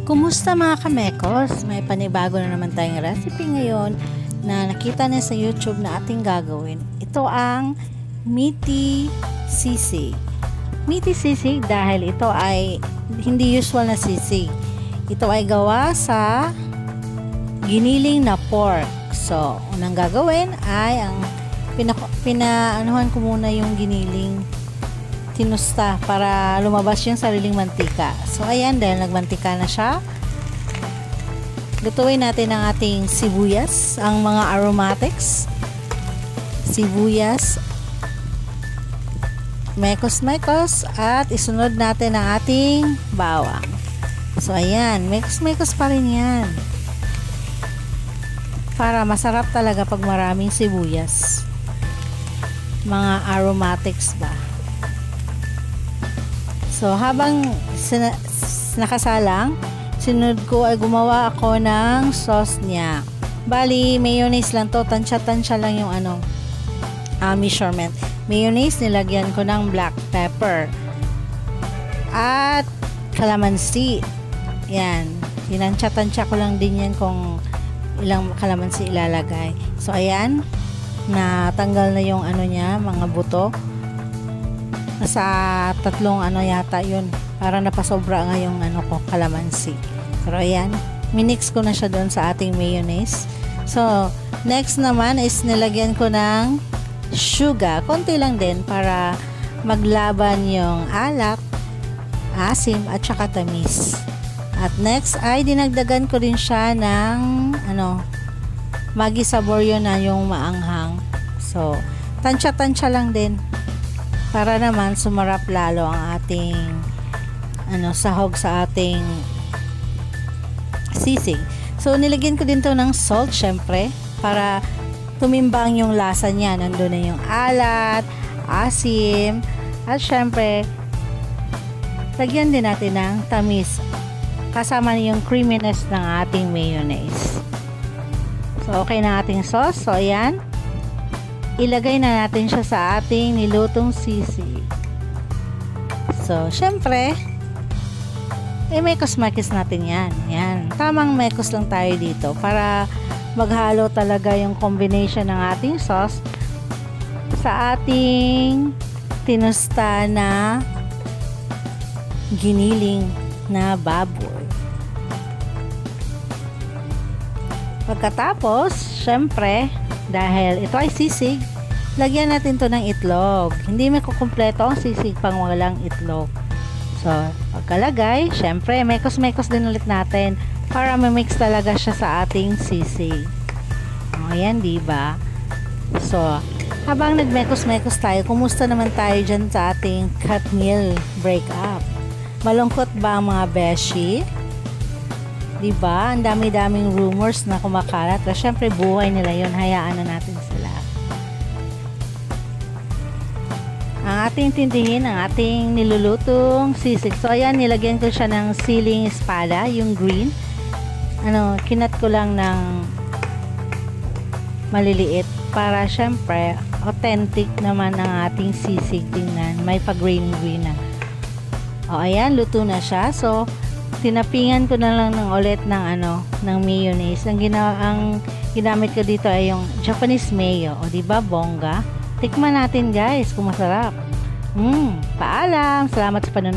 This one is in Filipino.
Kumusta mga kamekos? May panibago na naman tayong recipe ngayon na nakita na sa YouTube na ating gagawin. Ito ang meaty sisig. Meaty sisig dahil ito ay hindi usual na sisig. Ito ay gawa sa giniling na pork. So, unang gagawin ay ang pinaanuhan ko muna yung giniling, tinusta para lumabas yung sariling mantika. So ayan, dahil nagmantika na siya, lutuin natin ang ating sibuyas, ang mga aromatics, sibuyas, mekos-mekos, at isunod natin ang ating bawang. So ayan, mekos-mekos pa rin yan para masarap talaga pag maraming sibuyas, mga aromatics ba. So, habang nakasalang, sinunod ko ay gumawa ako ng sauce niya. Bali, mayonnaise lang to. Tansya-tansya lang yung measurement. Mayonnaise, nilagyan ko ng black pepper. At kalamansi. Yan. Tinansya-tansya ko lang din yan kung ilang kalamansi ilalagay. So, ayan. Natanggal na yung niya, mga buto. Nasa 3 yata yun, para napasobra nga yung kalamansi. Pero ayan, minix ko na siya doon sa ating mayonnaise. So next naman is nilagyan ko ng sugar, konti lang din para maglaban yung alat, asim at saka tamis. At next ay dinagdagan ko din siya ng Maggi sabor, yun na yung maanghang. So tansya-tansya lang din para naman sumarap lalo ang ating sahog sa ating sisig. So nilagyan ko din to ng salt syempre para tumimbang yung lasa niya. Nandun na yung alat, asim, at syempre lagyan din natin ng tamis kasama yung creaminess ng ating mayonnaise. So okay na ating sauce. So ayan, ilagay na natin siya sa ating nilutong sisig. So, syempre, mekos-mekos natin yan. Yan. Tamang mekos lang tayo dito para maghalo talaga yung combination ng ating sauce sa ating tinusta na giniling na baboy. Pagkatapos, syempre, dahil ito ay sisig, lagyan natin to ng itlog. Hindi may kukumpleto ang sisig pang walang itlog. So, pagkalagay, syempre, mekos-mekos din ulit natin para ma-mix talaga siya sa ating sisig. O, ayan, diba? So, habang nagmekos-mekos tayo, kumusta naman tayo dyan sa ating Katniel breakup? Malungkot ba ang mga beshi? Diba? Ang dami-daming rumors na kumakalat. Pero syempre, buhay nila yun. Hayaan na natin sila. Ang ating tindihin, ang ating nilulutong sisig. So, ayan, nilagyan ko siya ng siling espada, yung green. Kinat ko lang ng maliliit para syempre, authentic naman ang ating sisig. Tingnan, may pag-green-green na. O, ayan, luto na siya. So, tinapingan ko na lang ulit ng mayonnaise. Ang ginamit ko dito ay yung Japanese mayo. O diba, bongga? Tikman natin guys kung masarap. Paalam. Salamat sa panonood.